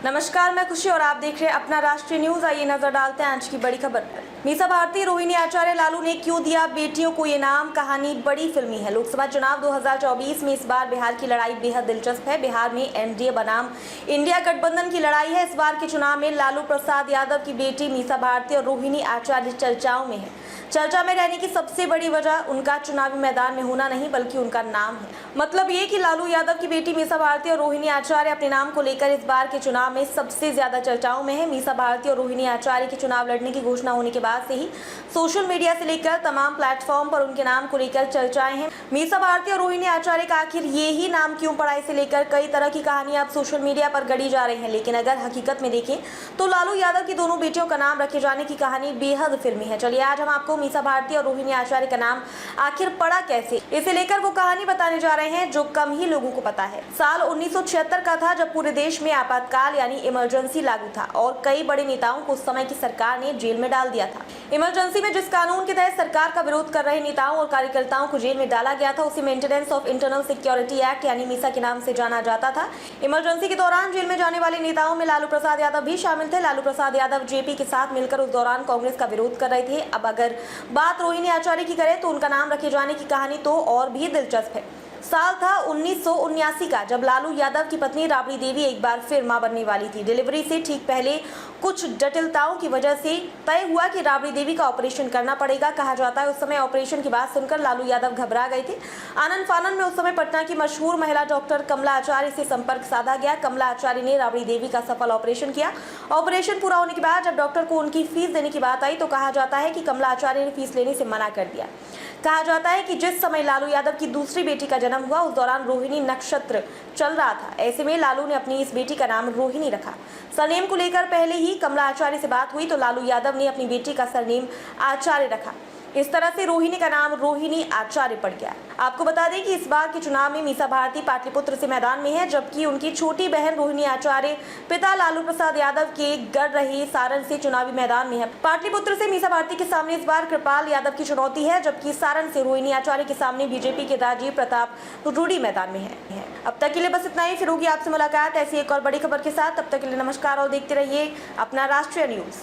नमस्कार, मैं खुशी और आप देख रहे हैं अपना राष्ट्रीय न्यूज। आइए नजर डालते हैं आज की बड़ी खबर पर। मीसा भारती, रोहिणी आचार्य, लालू ने क्यों दिया बेटियों को ये नाम, कहानी बड़ी फिल्मी है। लोकसभा चुनाव 2024 में इस बार बिहार की लड़ाई बेहद दिलचस्प है। बिहार में एनडीए बनाम इंडिया गठबंधन की लड़ाई है। इस बार के चुनाव में लालू प्रसाद यादव की बेटी मीसा भारती और रोहिणी आचार्य चर्चाओं में है। चर्चा में रहने की सबसे बड़ी वजह उनका चुनावी मैदान में होना नहीं बल्कि उनका नाम है। मतलब ये कि लालू यादव की बेटी मीसा भारती और रोहिणी आचार्य अपने नाम को लेकर इस बार के चुनाव में सबसे ज्यादा चर्चाओं में है। मीसा भारती और रोहिणी आचार्य के चुनाव लड़ने की घोषणा होने के बाद से ही सोशल मीडिया से लेकर तमाम प्लेटफॉर्म पर उनके नाम को लेकर चर्चाएं हैं। मीसा भारती और रोहिणी आचार्य का आखिर ये ही नाम क्यों पड़ा, इसे लेकर कई तरह की कहानियां अब सोशल मीडिया पर गढ़ी जा रही हैं। लेकिन अगर हकीकत में देखें तो लालू यादव की दोनों बेटियों का नाम रखे जाने की कहानी बेहद फिल्मी है। चलिए आज हम आपको मीसा भारती और रोहिणी आचार्य का नाम आखिर पड़ा कैसे, इसे लेकर वो कहानी बताने जा रहे हैं जो कम ही लोगों को पता है। साल 1976 का था जब पूरे देश में आपातकाल यानी इमरजेंसी लागू था और कई बड़े नेताओं को उस समय की सरकार ने जेल में डाल दिया था। इमरजेंसी में जिस कानून के तहत सरकार का विरोध कर रहे नेताओं और कार्यकर्ताओं को जेल में डाला गया था उसे maintenance of internal security act यानी मीसा के नाम से जाना जाता था। इमरजेंसी के दौरान जेल में जाने वाले नेताओं में लालू प्रसाद यादव भी शामिल थे। लालू प्रसाद यादव जेपी के साथ मिलकर उस दौरान कांग्रेस का विरोध कर रहे थे। अब अगर बात रोहिणी आचार्य की करें तो उनका नाम रखे जाने की कहानी तो और भी दिलचस्प है। साल था 1979 का जब लालू यादव की पत्नी राबड़ी देवी एक बार फिर मां बनने वाली थी। डिलीवरी से ठीक पहले कुछ जटिलताओं की वजह से तय हुआ कि राबड़ी देवी का ऑपरेशन करना पड़ेगा। कहा जाता है उस समय ऑपरेशन की बात सुनकर लालू यादव घबरा गए थे। आनन फानन में उस समय पटना की मशहूर महिला डॉक्टर कमला आचार्य से संपर्क साधा गया। कमला आचार्य ने राबड़ी देवी का सफल ऑपरेशन किया। ऑपरेशन पूरा होने के बाद जब डॉक्टर को उनकी फीस देने की बात आई तो कहा जाता है कि कमला आचार्य ने फीस लेने से मना कर दिया। कहा जाता है कि जिस समय लालू यादव की दूसरी बेटी का जन्म हुआ उस दौरान रोहिणी नक्षत्र चल रहा था। ऐसे में लालू ने अपनी इस बेटी का नाम रोहिणी रखा। सरनेम को लेकर पहले ही कमला आचार्य से बात हुई तो लालू यादव ने अपनी बेटी का सरनेम आचार्य रखा। इस तरह से रोहिणी का नाम रोहिणी आचार्य पड़ गया। आपको बता दें कि इस बार के चुनाव में मीसा भारती पाटलिपुत्र से मैदान में है जबकि उनकी छोटी बहन रोहिणी आचार्य पिता लालू प्रसाद यादव के गढ़ रहे सारण से चुनावी मैदान में है। पाटलिपुत्र से मीसा भारती के सामने इस बार कृपाल यादव की चुनौती है जबकि सारण से रोहिणी आचार्य के सामने बीजेपी के राजीव प्रताप रूडी मैदान में है। अब तक के लिए बस इतना ही। फिर होगी आपसे मुलाकात ऐसी एक और बड़ी खबर के साथ। तब तक के लिए नमस्कार और देखते रहिए अपना राष्ट्रीय न्यूज।